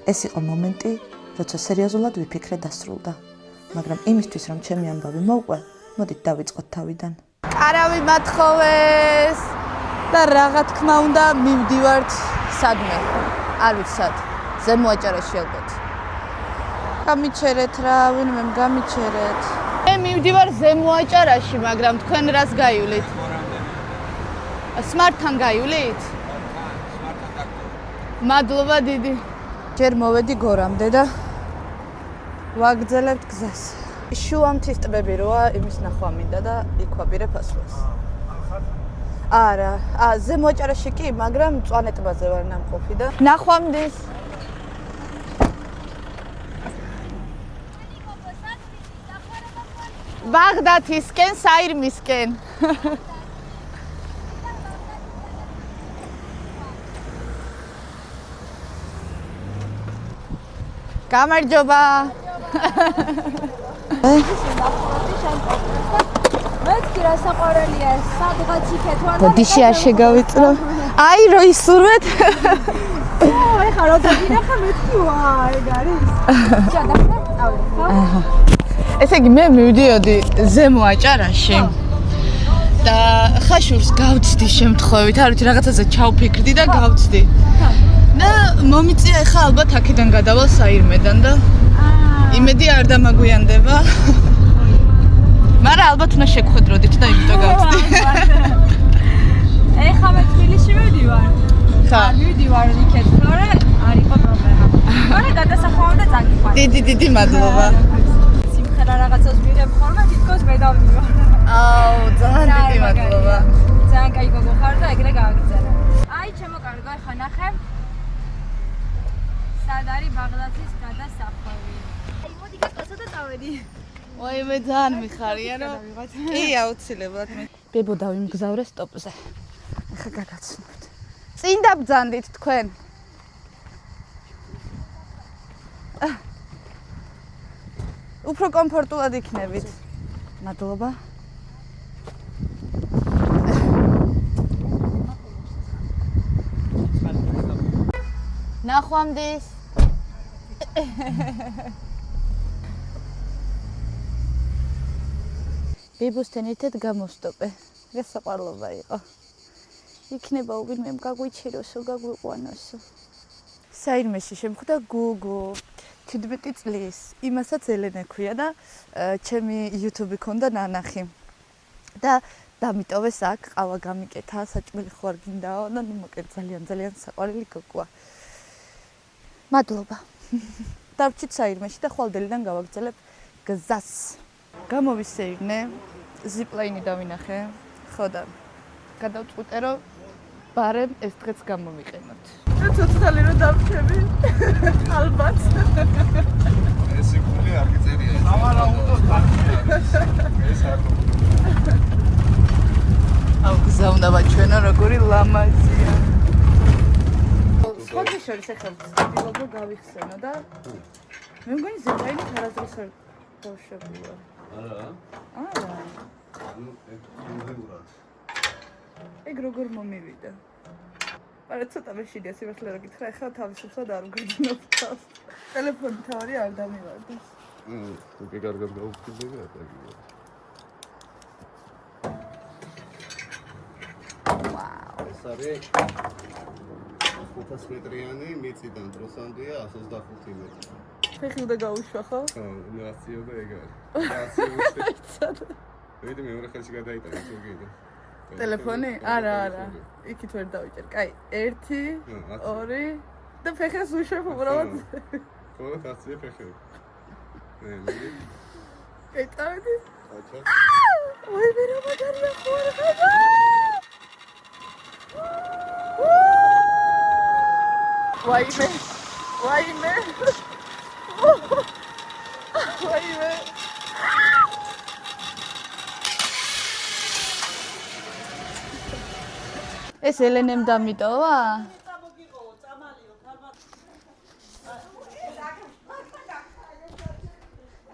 ეს იყო მომენტი, როცა სერიოზულად ვიფიქრე დასრულდა. მაგრამ იმისთვის, რომ ჩემი ამბავი მოვყვე, მოდით დავიწყოთ თავიდან. Კარავი მათხოვეს და რაღა თქმა უნდა მივდივართ სადმე. არ ვიცი სად. ზემოაჭარაში ალბათ. გამიჩერეთ რა, ვინმე გამიჩერეთ. მე მივდივარ ზემოაჭარაში, მაგრამ თქვენ რას გაივლით? Smart-თან გაივლით? მადლობა დიდი. ჯერ მოვედი გორამდე და ვაგრძელებთ გზას. შუამთის ტბები როა, იმის ნახვა მინდა და იქ ვაპირებ ასვლას. არა, ზემოაჭარაში კი, მაგრამ მწვანე ტბაზე ვარ ნამყოფი და ნახვამდის. ბაღდათისკენ, საირმისკენ. გამარჯობა. მეთქი რა საყვარელია, სადღაც იქეთ ვარ. ბოდიში არ შეგავიწრო. აი რო ისურვეთ. ეხლა რო დაგინახა მეთქი ვა, ეგ არის. შედახდა, წავედი, ხო? ესე იგი მე მივდიოდი ზემოაჭარაში. და ხაშურს გავწდი შემთხვევით, არ ვიცი რაღაცაზე ჩავფიქრდი და გავწდი. და მომიწია ეხლა ალბათ აქედან გადავალ საირმედან და იმედი არ დამაგვიანდება. მაგრამ ალბათ უნდა შეგხვედროდით და იმიტომ გავწდი. ეხლა მე თბილისში მივდივარ. ხა. მივდივარ იქეთ, თორე არ იყო პრობლემა. თორე გადასახმავ და წაგიყვან. დიდი მადლობა. სიმღერა რაღაცას მიღებ ხოლმე, თითქოს მე დავდივარ. აუ, ძალიან დიდი მადლობა. ძალიან კაი გოგო ხარ და ეგრე გააგრძელე. აი, ჩემო კარგო, ეხლა ნახე. სად არის ბაღდათის გადასახვევი? აი, მოდი გასწავლე და წავედი. ой, მე ძალიან მიხარია რომ კი აუცილებლად მე ბებო დავიმგზავრე სტოპზე. ეხა გადაცნობთ. წინ დაბძანდით თქვენ. უფრო კომფორტულად იქნებით. მადლობა. ნახვამდის. ბებოსთან ერთად გამოსტოპე. რა საყვარლობა იყო. იქნება ვინმე გაგვიჩეროსო, გაგვიყვანოსო. საირმეში შემხვდა გოგო. 17 წლის. იმასაც ელენე ქვია და ჩემი YouTube-ი ქონდა ნანახი. და დამიტოვეს აქ, ყავა გამიკეთა, საჭმელი ხო არ გინდაო და ნუ მოკერ ძალიან საყვარელი გოგოა. მადლობა. დავჭით საირმეში და ხვალდელიდან გავაგრძელებ გზას. გამოვისეირნე, ზიპლაინი დავინახე, ხო და გადავწყვიტე რომ ბარემ ეს დღეც გამომიყენოთ. ცოცხალი რომ დავჩები, ალბათ. ეს იქული არ გიწერია. სავარაუდოდ ეს არ აუ გზა უნდა ვაჩვენო როგორი ლამაზია. სხვათა შორის ახლა ვცდილობ რომ გავიხსენო და მე მგონი ზეპაინი არასდროს არ დავშებია. არა. ნუ ეგ ეგ როგორ მომივიდა? არა ცოტა მეშინია სიმართლე რა გითხრა, ახლა თავისუფლად არ ვგრძნობ თავს. ტელეფონი თავი არ დამივარდა. თუ კი კარგად გავუხსნები რა ტაგია. ვაუ. ეს არის 500 მეტრიანი მიწიდან დროსამდეა 125 მეტრი. ფეხი უნდა გაუშვა ხო? ხო, რაციო და ეგ არის. რაციო. ვიდი მეორე ხელში გადაიტანე თუ კიდე. ტელეფონი? არა. იქით ვერ დავიჭერ. კაი, 1 2 და ფეხებს უშვებ უბრალოდ. ხო, რაციო ფეხები. კაი, წავედი. აჩა. ой, მე რა მაგარია ხوارხება. ვაიმე. ვაიმე. ეს ელენემ დამიტოვა?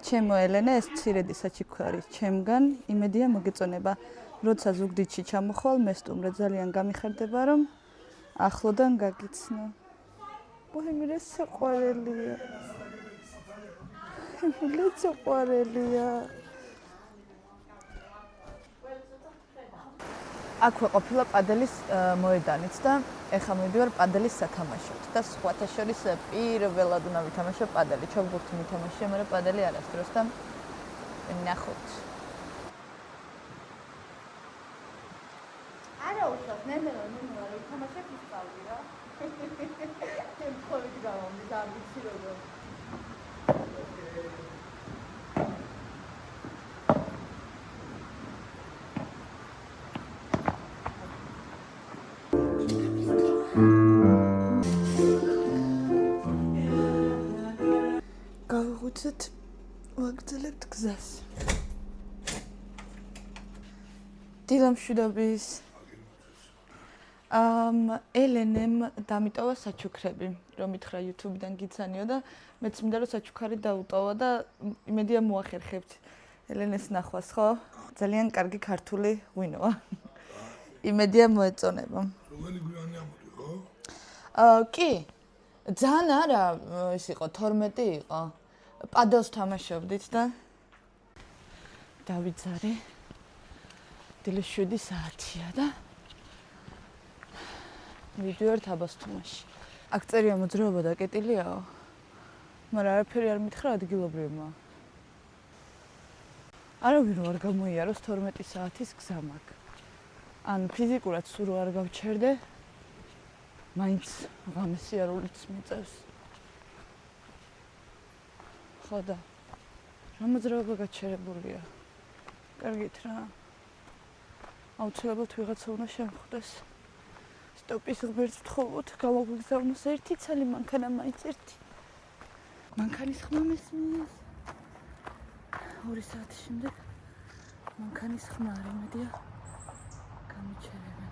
ჩემო ელენე, ეს მცირედი საჩიქვე არის ჩემგან, იმედია მოგეწონება. როცა ზუგდიდში ჩამოხვალ, მე სტუმრად ძალიან გამიხარდება, რომ ახლოდან გაგიცნო. ვაიმე საყვარელია. საყვარელია. აქვე ყოფილა პადელის მოედანიც და ეხლა მივიდივარ პადელის სათამაშოდ და სხვათა შორის პირველად უნდა ვითამაშო პადელი. ჩოგბურთი მითამაშია, მაგრამ პადელი არასდროს და ნახოთ. არა უშავს, ნენელა ვითამაშებ ისწავლი რა. მე მხოლოდ გავამდი და ვიცი როგორ. გავუძეთ ვაგრძელებთ გზას. დილამშვიდობის. ელენემ დამიტოვა საჩუქრები, რომ ითხრა YouTube-დან გიცანიო და მეც მინდა რომ საჩუქარი დაუტოვა და იმედია მოახერხებთ ელენეს ნახვას, ხო? ძალიან კარგი ქართული ღვინოა. იმედია მოეწონება. რომელი გვიანი ამოდი, ხო? კი. ძალიან არა, ის იყო 12 იყო. პადელს თამაშობდით და დავიძარე. დილის 7 საათია და მივიდივართ აბასთუმანში. აქ წერია მოძრაობა დაკეტილიაო. მაგრამ არაფერი არ მითხრა ადგილობრივმა. არავინ არ გამოიაროს 12 საათის გზა მაქვს. ან ფიზიკურად სულ არ გავჩერდე. მაინც ღამე სიარულიც მიწევს. ხო და რა მოძრაობა გაჩერებულია. კარგით რა. აუცილებლად ვიღაცა უნდა შემხვდეს. სტოპის ღმერთს ვთხოვოთ, გამოგვიგზავნოს ერთი ცალი მანქანა მაინც ერთი. მანქანის ხმა მესმის. 2 საათის შემდეგ მანქანის ხმა არ იმედია გამიჩერებენ.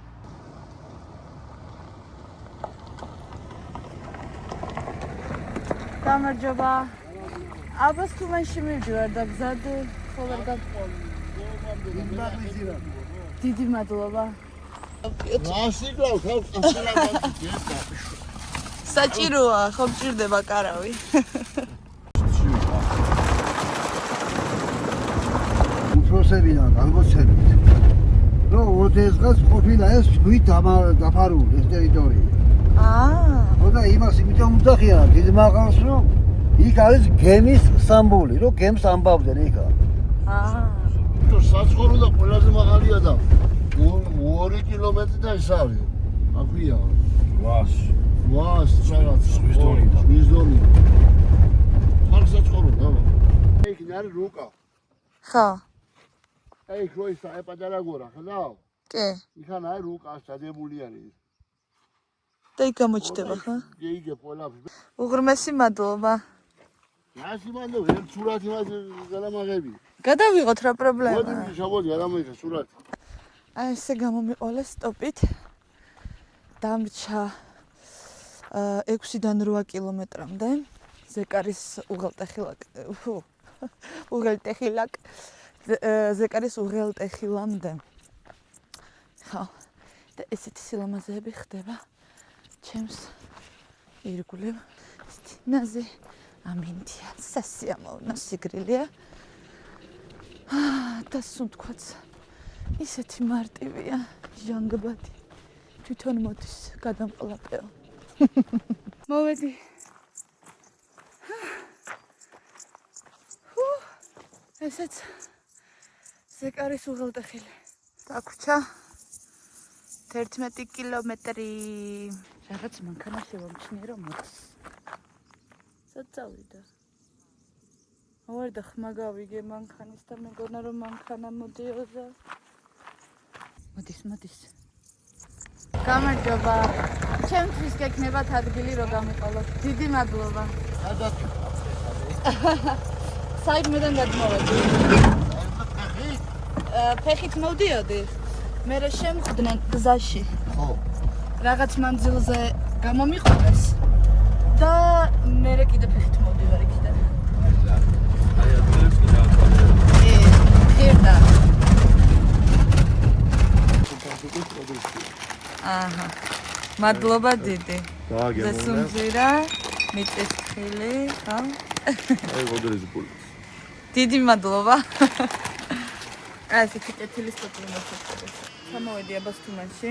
გამარჯობა. აბასთუმანში მივდივარ და გზად ხო ვერ გაგვყოლ. დიდი მადლობა. რასიგავ ხალხ ასლამაზი. საჭიროა, ხო მჭირდება კარავი. უფროსებიდან აღმოცენით. რომ ოდესღაც ყოფილა ეს ჯგwith დაფარული ეს ტერიტორია. ხო და იმას იმიტომ უძახიან დიდ მაღალს რომ იქ არის გემის სამბული, რომ გემს ამბავდნენ იქა. თუ საცხოვრო და ყველაზე მაღალია და 2 კილომეტრი და ის არის. აქვია. ვას რაღაც ზღვის დონი. ხალხ საცხოვრო და. იქ არის რუკა. ხო. აი ქროისა ეპადარაგორა, ხდაო? კი. იქან არის რუკა დადებული არის. და იქ გამოჩდება, ხო? გეიგე ყველაფერს. უღრმესი მადლობა. რაში მანდო ვერ სურათი მას გადამაღები. გადავიღოთ რა მოდი პრობლემაა. შაბოდი გადამიღე სურათი. აი ესე გამომიყოლე სტოპით. დამრჩა 6-დან 8 კილომეტრამდე. ზეკარის უღელტეხილაკ ზეკარის უღელტეხილამდე. ხო. და ესეთი სილამაზეები ხდება ჩემს ირგვლივ. ნაზე ამინდია, სასიამოვნო სიგრილია. და სუნთქვაც ისეთი მარტივია, ჟანგბადი. თვითონ მოდის გადამყლაპეო. მოვედი. ესეც ზეკარის უღელტეხილი. დაგვჭა 11 კილომეტრი. რაღაც მანქანა შევამჩნია რომ მოდის. წავიდა. ვარ და ხმა გავიგე მანქანის და მეგონა რომ მანქანა მოდიოდა. მოდის. გამარჯობა. ჩემთვის გექნებათ ადგილი რომ გამიყოლოთ. დიდი მადლობა. საიდმედან გადმოვედი. ფეხით მოვდიოდი. მე რა შემხვდნენ გზაში. ხო. რაღაც მანძილზე გამომიყვანეს და მე კიდე ფეხით მოვდივარ იქიდან. აი ადგილებს კი დააკვირდა. ხერდა. ფანტასტიკური პროდუქცია. აჰა. მადლობა დიდი. დააგემოვნე. ზესუმზირა, მიწის ხილი, ხო? აი გოდერის პული. დიდი მადლობა. ასეთი კეთილი სტოტი მოხდეს. ჩამოვედი აბას თუმანში.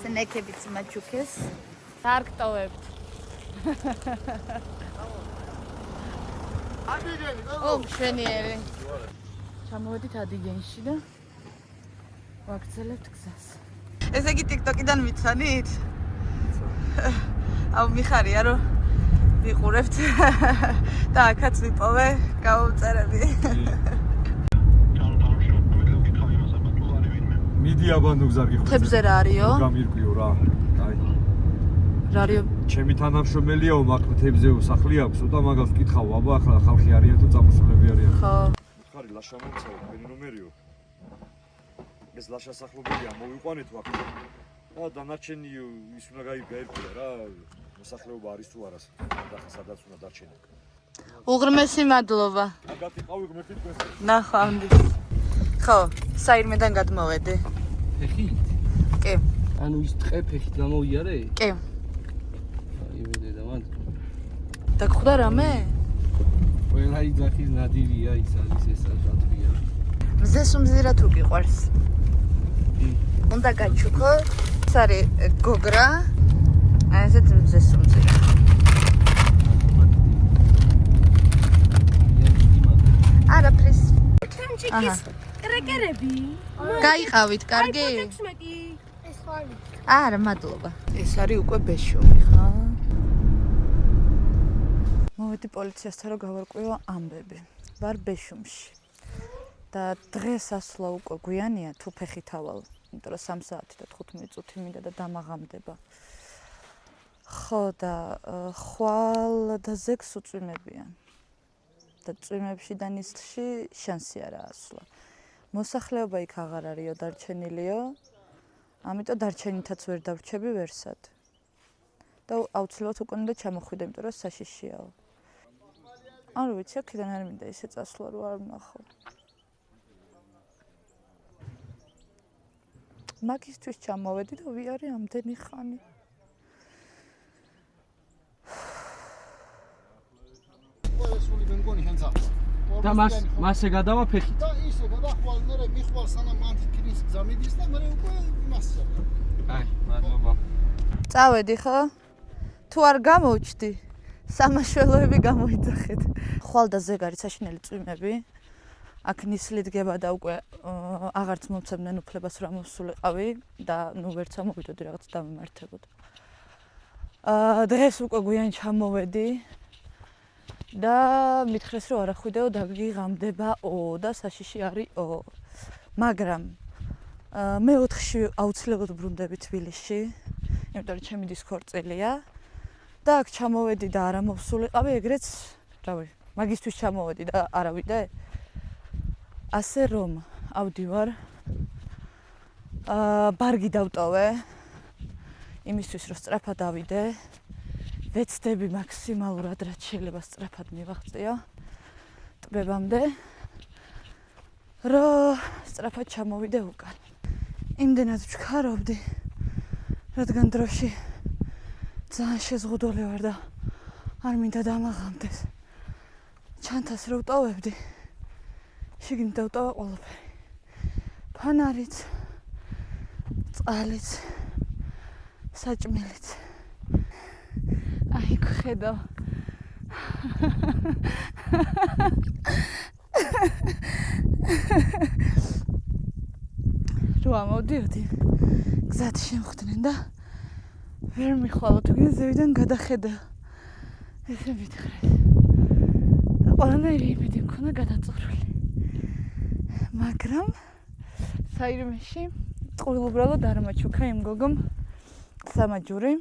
სნეკებიც მაჩუქეს. დარგტოვებთ. ადიგენი გო. ო, მშვენიერი. ჩამოვედით ადიგენში და ვაგრძელებთ გზას. ესე იგი TikTok-იდან მიცანით? აუ მიხარია რომ ვიყურებთ და აქაც ვიპოვე გავუწერები. მიდი აბანო გზარგი ხო თებზე რა არისო? გამირკვიო რა აი რა არისო? ჩემი თანამშრომელიაო მაგ თებზე სახლი აქვს და მაგას ვკითხავ აბა ახლა ხალხი არიან თუ წამოსულები არიან ხო. ხარი ლაშა მომცავ მენი ნომერიო ეს ლაშა სახლობელია მოვიყვანეთ მაგ და დანარჩენი ის უნდა გაიგეერქვა რა მოსახლეობა არის თუ არა სადაც უნდა დარჩენო უღრმესი მადლობა. აგათი ყავი ღმერთი თქვენს ნახვამდის. ხო, საირმედან გადმოვედი. ფეხით? კი, ანუ ის ტყე ფეხით გამოვიარე? კი. იმედე და მანდ. დაგხვდა რამე? ყველა იძახის ნადირია ის არის ეს რატვია. მზესუმზირა თუ გიყვარს. უნდა გაჩუქო. ეს არის გოგრა. აი ესეთ მზესუმზირა. არაფრის. ჩანჩიკის კრეკერები. გაიყავით, კარგი? 16 ეს ხარი. არა, მადლობა. ეს არის უკვე ბეშუმი, ხა? მოვედი პოლიციასთან რომ გავარკვიო ამბები. ვარ ბეშუმში. და დღეს ასვლა უკვე გვიანია თუ ფეხით ავალ, იმიტომ რომ 3 საათი და 15 წუთი მინდა და დამაღამდება. ხო და ხვალ და ზეგს უწვიმებიან. და წვიმებში და ნისლში შანსი არა ასვლა. მოსახლეობა იქ აღარ არისო დარჩენილიო. ამიტომ დარჩენითაც ვერ დავრჩები ვერსად. და აუცილებლად უკვე უნდა ჩამოხვიდე, იმიტომ რომ საშიშიაო. არ ვიცი, აქედან არ მინდა ისე წასვლა რომ არ ვნახო. მაგისთვის ჩამოვედი და ვიარე ამდენი ხანი. ყველასული მე მგონი ჰენცა. და მასე გადავა ფეხით. და ისე გადახვალ მე მიხვალ სანამ მან კრის გზამიდის და მე უკვე იმასია. აი, მადლობა. წავედი ხო? თუ არ გამოვჩდი, სამაშველოები გამოიძახეთ. ხვალ და ზეგ არის საშინელი წვიმები. აქ ნისლი დგება და უკვე აღარც მომცემდნენ უფლებას რომ მოსულიყავი და ნუ ვერც ამოვიდოდი რაღაც დამემართებოდა. დღეს უკვე გვიან ჩამოვედი და მითხრეს რომ არ ახვიდეო დაგიღამდებაო და საშიში არისო. მაგრამ მე 4-ში აუცილებლად ბრუნდები თბილისში, იმიტომ რომ ჩემი დისკორწილია და აქ ჩამოვედი და არა მოსულიყავი, ეგრეც, რავი, მაგისთვის ჩამოვედი და არავიდე. ასე რომ ავდივარ. ბარგი დავტოვე. იმისთვის რომ სწრაფად დავიდე. ვეცდები მაქსიმალურად რაც შეიძლება სწრაფად მივაღწიო ტბებამდე. რომ სწრაფად ჩამოვიდე უკან. იმდენად ვჩქარობდი, რადგან დროში ძალიან შეზღუდული ვარ და არ მინდა დამაღამდეს. ჩანთას რო ვტოვებდი, შიგნით დავტოვა ყველაფერი. ფანარიც, წყალიც, საჭმელიც. აი, ხედავ. რო ამოდიოდი, გზად შემხვდნენ და ვერ მიხვალო თუ გზებიდან გადახედა. ესე მითხრეს. და ყველანაირი იმედი მქონდა გადაწურული. მაგრამ საირმეში ტყუილ უბრალოდ არ მაჩუქა იმ გოგომ სამაჯური.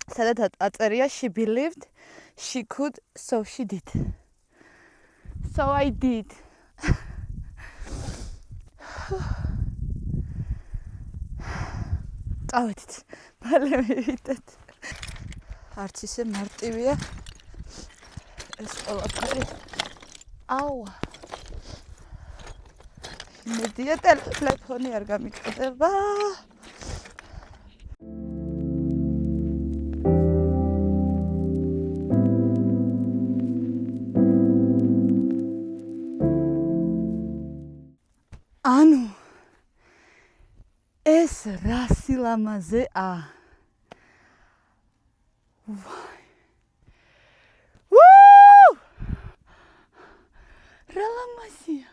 სადაც აწერია she believed she could, so she did. So I did. წავედით, მალე მივიდეთ. არც ისე მარტივია ეს ყველაფერი. აუ. მედია ტელეფონი არ გამიწყდება. ანუ ეს რა სილამაზეა. ვუ! რა ლამაზია.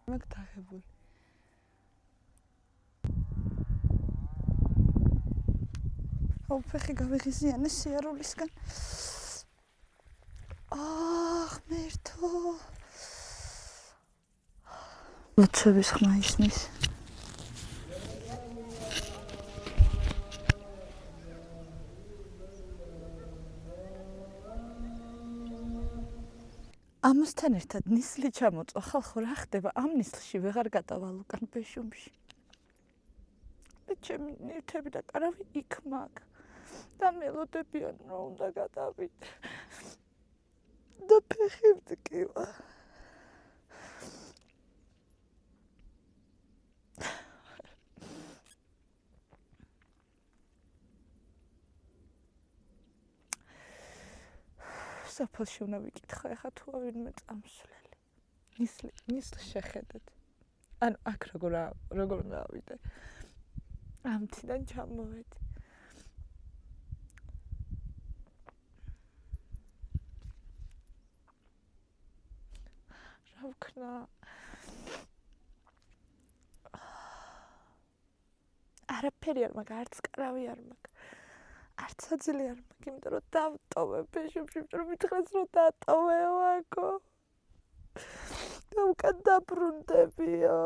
მაგთახებული. ფეხი გავიღიზიანე სიარულისგან. ღმერთო. ლოცვების ხმა ისმის. ამასთან ერთად ნისლი ჩამოწვა. ხალხო, რა ხდება? ამ ნისლში ვეღარ გადავალ უკან ბეშუმში. და ჩემი ნივთები და კარავი იქ მაგ. და მელოდებიან რომ უნდა გადავიდე. და ფეხი მტკივა. საფალში უნდა ვიკითხა ეხა თუ ვინმე წამსვლელი. ნისლი შეხედეთ. ანუ აქ როგორ უნდა ავიდე. ამთიდან ჩამოვედი. რა ვქნა? არაფერი არ მაქვს, არც კარავი არ მაქვს. არც აძილი არ მაქვს, იმიტომ რომ დავტოვე ბეშუმში, იმიტომ რომ მითხრეს რომ დატოვეო აქო. და უკან დაბრუნდებიო.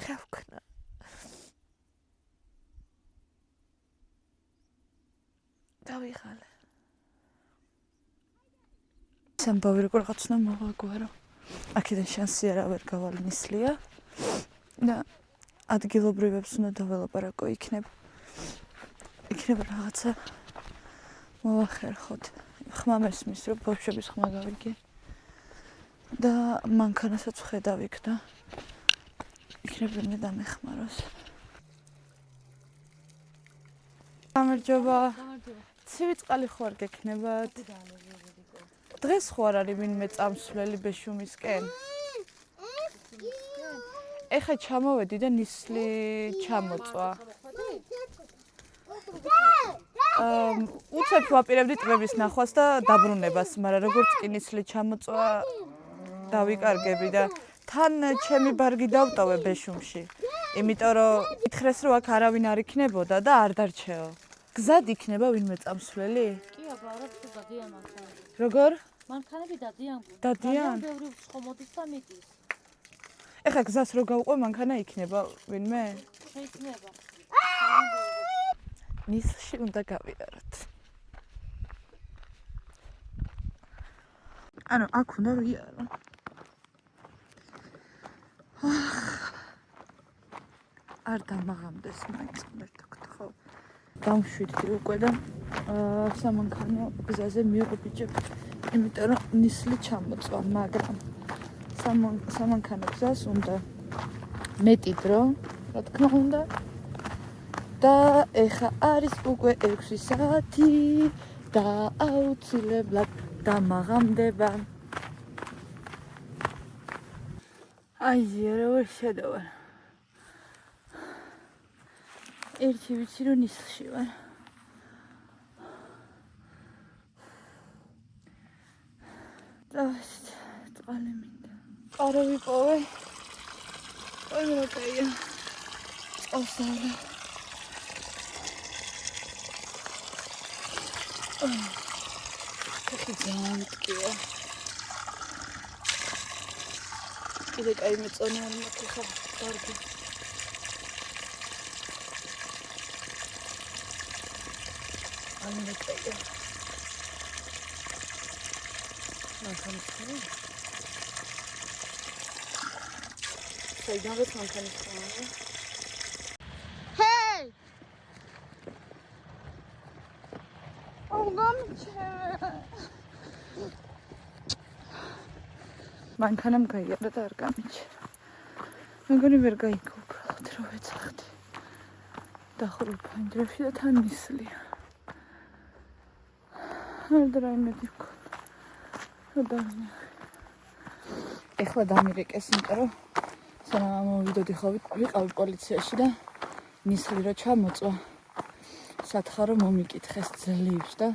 რა ვქნა? დავიღალე. სამბავი როგორ რაღაც უნდა მოვაგვარო. აქედან შანსი არავერ გავალი ნისლია. და ადგილობრივებს უნდა დაველაპარაკო იქნება რაღაცა მოვახერხოთ. ხმა მესმის რომ ბავშვების ხმა გავიგე. და მანქანასაც ვხედავ იქ და იქნება მე დამეხმაროს. გამარჯობა. ცივი წყალი ხო არ გექნებათ? დღეს ხო არ არის ვინმე წამსვლელი ბეშუმისკენ? ეხა ჩამოვედი და ნისლი ჩამოწვა. უცებ ვაპირებდი ტბების ნახვას და დაბრუნებას, მაგრამ როგორც კი ნისლი ჩამოწვა დავიკარგები და თან ჩემი ბარგი დავტოვე ბეშუმში. იმიტომ რომ ითხრეს რომ აქ არავინ არ იქნებოდა და არ დარჩეო. გზად იქნება ვინმე წამსვლელი? კი აბა, რა თქმა დადიან მანქანები. როგორ? მანქანები დადიან. დადიან? ბევრი ხომოდის და მიდის. ეხა გზას რო გავყვე მანქანა იქნება ვინმე? შეიძლება. ნისლში უნდა გავიაროთ. ანუ აქ უნდა ვიარო. არ დამაღამდეს მაინც მერტო გთხოვ. გამშვიდდი უკვე და სამანქანო გზაზე მივყიდებ. იმიტომ რომ ნისლი ჩამოწვა, მაგრამ სამანქანო გზას უნდა მეტი დრო, რა თქმა უნდა. და ეხა არის უკვე 6 საათი და აუცილებლად დამაღამდება. აი, როგორ შედავარ. ერთი ვიცი რომ ნისლში ვარ. დავით, წყალი მინდა. ყარო ვიპოვე. აი რა კაია. წავსავდა. ხე ძალიან მტკივა. კიდე კაი მეწონა არ მაქვს ხა კარგი. ანუ კაია. მანქანა. საიდან მანქანა. მანქანამ გაიარა და არ გამიჩნდა. მეგონი ვერ გაიგო უბრალოდ რომ ეცახდი. დახურულ ფანჯრებში და თან ნისლია. არ რაიმედი მქონდა. ეხლა დამირეკეს, იმიტომ რომ სანამ ამოვიდოდი ვიყავი პოლიციაში და ნისლი რო ჩამოწვა. სათხარო მომიკითხეს ძლივს და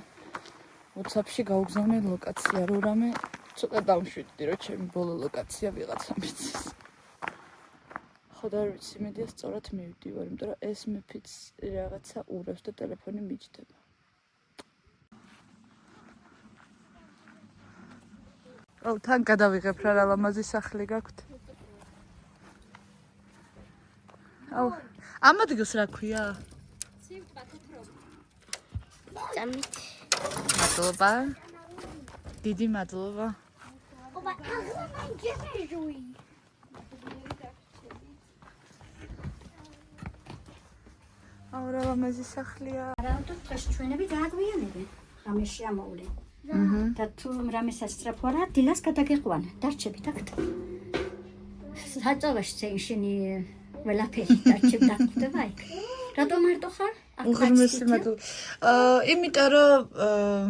WhatsApp-ში გაუგზავნე ლოკაცია, რო რამე ცოტა დამშვიდდი, რომ ჩემი ბოლო ლოკაცია ვიღაცა მიცის. ხოდა არ ვიცი, მედია სწორად მივდივარ, იმიტომ რომ ეს მეფიც რაღაცა ურევს და ტელეფონი მიჯდება. აუ, თან გადავიღებ რა ლამაზი სახლი გაქვთ. აუ, ამ ადგილს რა ქვია? წამით. მადლობა. დიდი მადლობა. ობა, აღლა ჯეჟუი. აუ, რა ლამაზი სახლია. რატო დღეს ჩვენები დააგვიანებენ? რამე შეამოვლენ. და თუ რამესაც სწრაფვარა, დილას გადაგეყვანა. დარჩებით აქ. საწავაში წეინშენი ველაფერი დარჩებ დაგხვდება იქ. რატო მარტო ხარ? უღრმესი მადლობა. იმიტომ რომ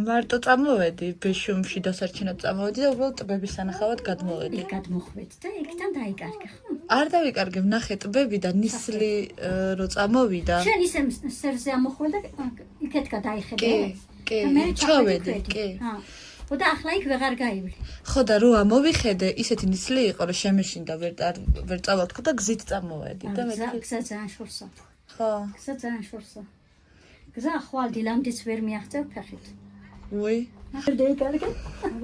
მარტო წამოვედი, ბეშუმში დასარჩენად წამოვედი და უბრალოდ ტბების სანახავად გადმოვედი. გადმოხვედი და იქიდან დაიკარგე, ხო? არ დავიკარგე, ნახე ტბები და ნისლი რო წამოვიდა. შენ ისე სერზე ამოხვე და იქეთ გადაიხედე. კი, ჩავედი, კი. და ახლა იქ ვეღარ გაივლი. ხო და რო ამოვიხედე, ისეთი ნისლი იყო, რომ შემეშინდა ვერ წავავთქო და გზით წამოვედი და მე გზა ძალიან შორსა. ხო. გზა ძალიან შორსა. გზა ხვალ დილამდეც ვერ მიაღწევ ფეხით. უი. დაიკარგე?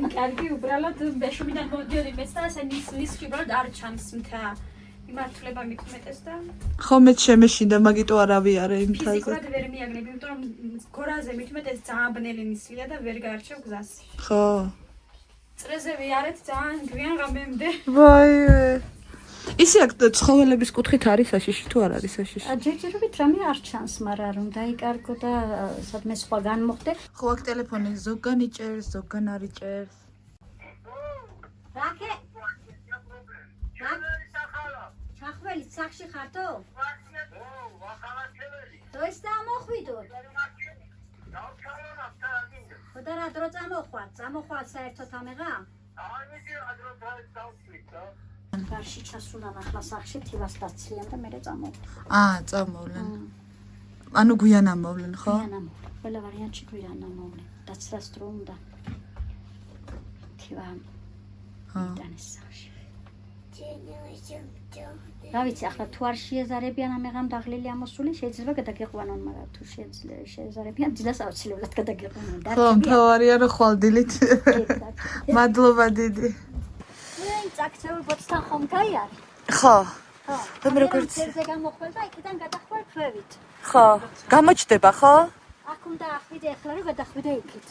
ვიკარგი უბრალოდ ბეშუმიდან მოდიოდი მეც და ასე ნისლი უბრალოდ არ ჩამს მთა. იმართლება მithumetes და ხო მე შემეშინდა, მაგიტო არავიარე იმ თაზე. ფიზიკურად ვერ მიაგნებ, იმიტომ რომ გორაზე მithumetes ძალიან ბნელი ნისლია და ვერ გაარჩევ გზას. ხო. წრეზე ვიარეთ ძალიან გვიან ღამემდე. ვაიე. ისე აქ ცხოველების კუთხით არის საშიში თუ არ არის საშიში? ჯერჯერობით რამე არ ჩანს, მაგრამ რომ დაიკარგო და სადმე სხვა განმოხდე. ხო აქ ტელეფონი ზოგან იჭერს, ზოგან არ იჭერს. რაკე? ჩახველი სახში ხართო? დოის დამოხვიდოთ. ხოდა რა დრო წამოხვარ საერთოდ ამეღა? გარში ჩასულან ახლა სახში თივას დაცლიან და მე წამოვლენ. წამოვლენ. ანუ გვიან ამოვლენ, ხო? გვიან ამოვლენ. ყველა ვარიანტში გვიან ამოვლენ. დაცლას დრო უნდა. თივა მიტანეს სახში. რა ვიცი, ახლა თუ არ შეეზარებიან ამეღამ დაღლილი ამოსული, შეიძლება გადაგეყვანონ, მაგრამ თუ შეეზარებიან, დილას აუცილებლად გადაგეყვანონ. ხო, მთავარია რომ ხვალდილით. მადლობა დიდი. წაქცეულ ბოთსთან ხომ გაიარე? ხო. და მე როგორც წერზე გამოხვალ და იქიდან გადახვალ ქვევით. ხო. გამოჩდება, ხო? აქ უნდა ახვიდე ახლა რომ გადახვიდე იქით.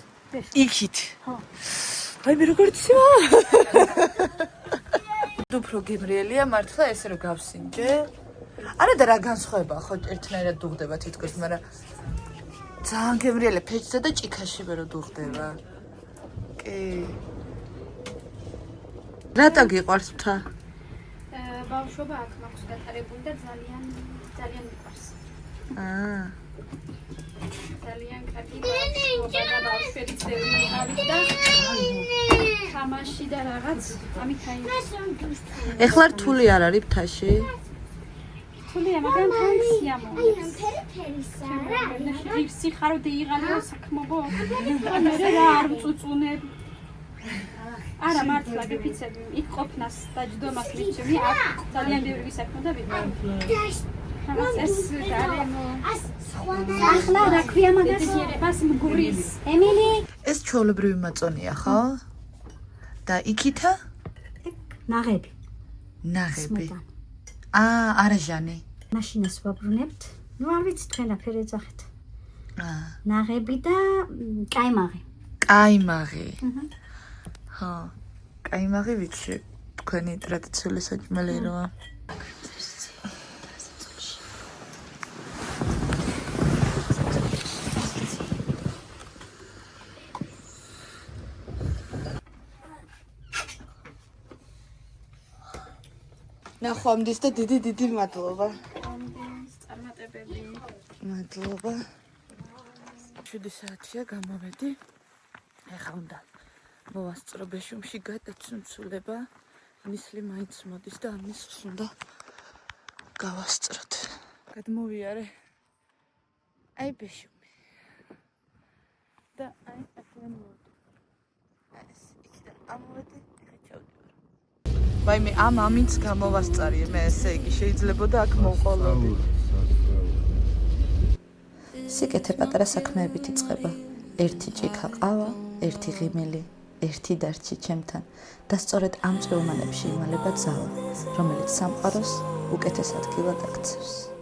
იქით. ხო. აი მე როგორია? უფრო გემრიელია მართლა ესე რომ გავსინჯე. არა და რა განსხვავება, ხო ერთნაირად დუღდება თითქოს, მაგრამ ძალიან გემრიელია ფეჭსა და ჭიქაში მე რო დუღდება. კი. რატო გიყვარს მთა? ბავშვობა აქ მაქვს გატარებული და ძალიან მიყვარს. ძალიან კარგი ბავშვობა და ბავშვებიც ბევრი მიყავით და თამაში და რაღაც ამით აი. ეხლა რთული არ არის მთაში? რთულია, მაგრამ სიამოვნებელია. ფერიფერისა რა? იფსი ხარო დაიღალე საქმობო. მე რა არ ვწუწუნებ. არა მართლა გიფიცები იქ ყოფნას და ჯდომას ვიჩემი აქ ძალიან ბევრი ვისაქმო და ვიდმე ეს დალემო ახლა რა ქვია მაგას? დიერებას მგურის ემილი ეს ჩვეულებრივი მაწონია, ხო? და იქითა? ნაღები. ნაღები. არაჟანი. მაშინას ვაბრუნებთ. ნუ არ ვიცი თქვენ რაფერი ეძახეთ. ნაღები და კაიმაღი. კაიმაღი. ხო. კაიმაღი ვიცი, თქვენი ტრადიციული საჭმელი როა. ნახვამდის და დიდი მადლობა. წარმატებები. მადლობა. 7 საათია გამოვედი. ეხლა უნდა მოვასწრო ბეშუმში გადაცუნცულება. ნისლი მაინც მოდის და ამის უნდა გავასწროთ. გადმოვიარე. აი ბეშუმი. და აი აქედან მოვედი. ეს იქიდან ამოვედი, ეხლა ჩავდივარ. ვაიმე, ამ ამინც გამოვასწარიე მე, ესე იგი შეიძლებოდა აქ მოვყოლოდი. სიკეთე პატარა საქმეებით იწყება. ერთი ჭიქა ყავა, ერთი ღიმილი, ერთი დარჩი ჩემთან და სწორედ ამ წვეულმანებში იმალება ძალა, რომელიც სამყაროს უკეთეს ადგილად აქცევს.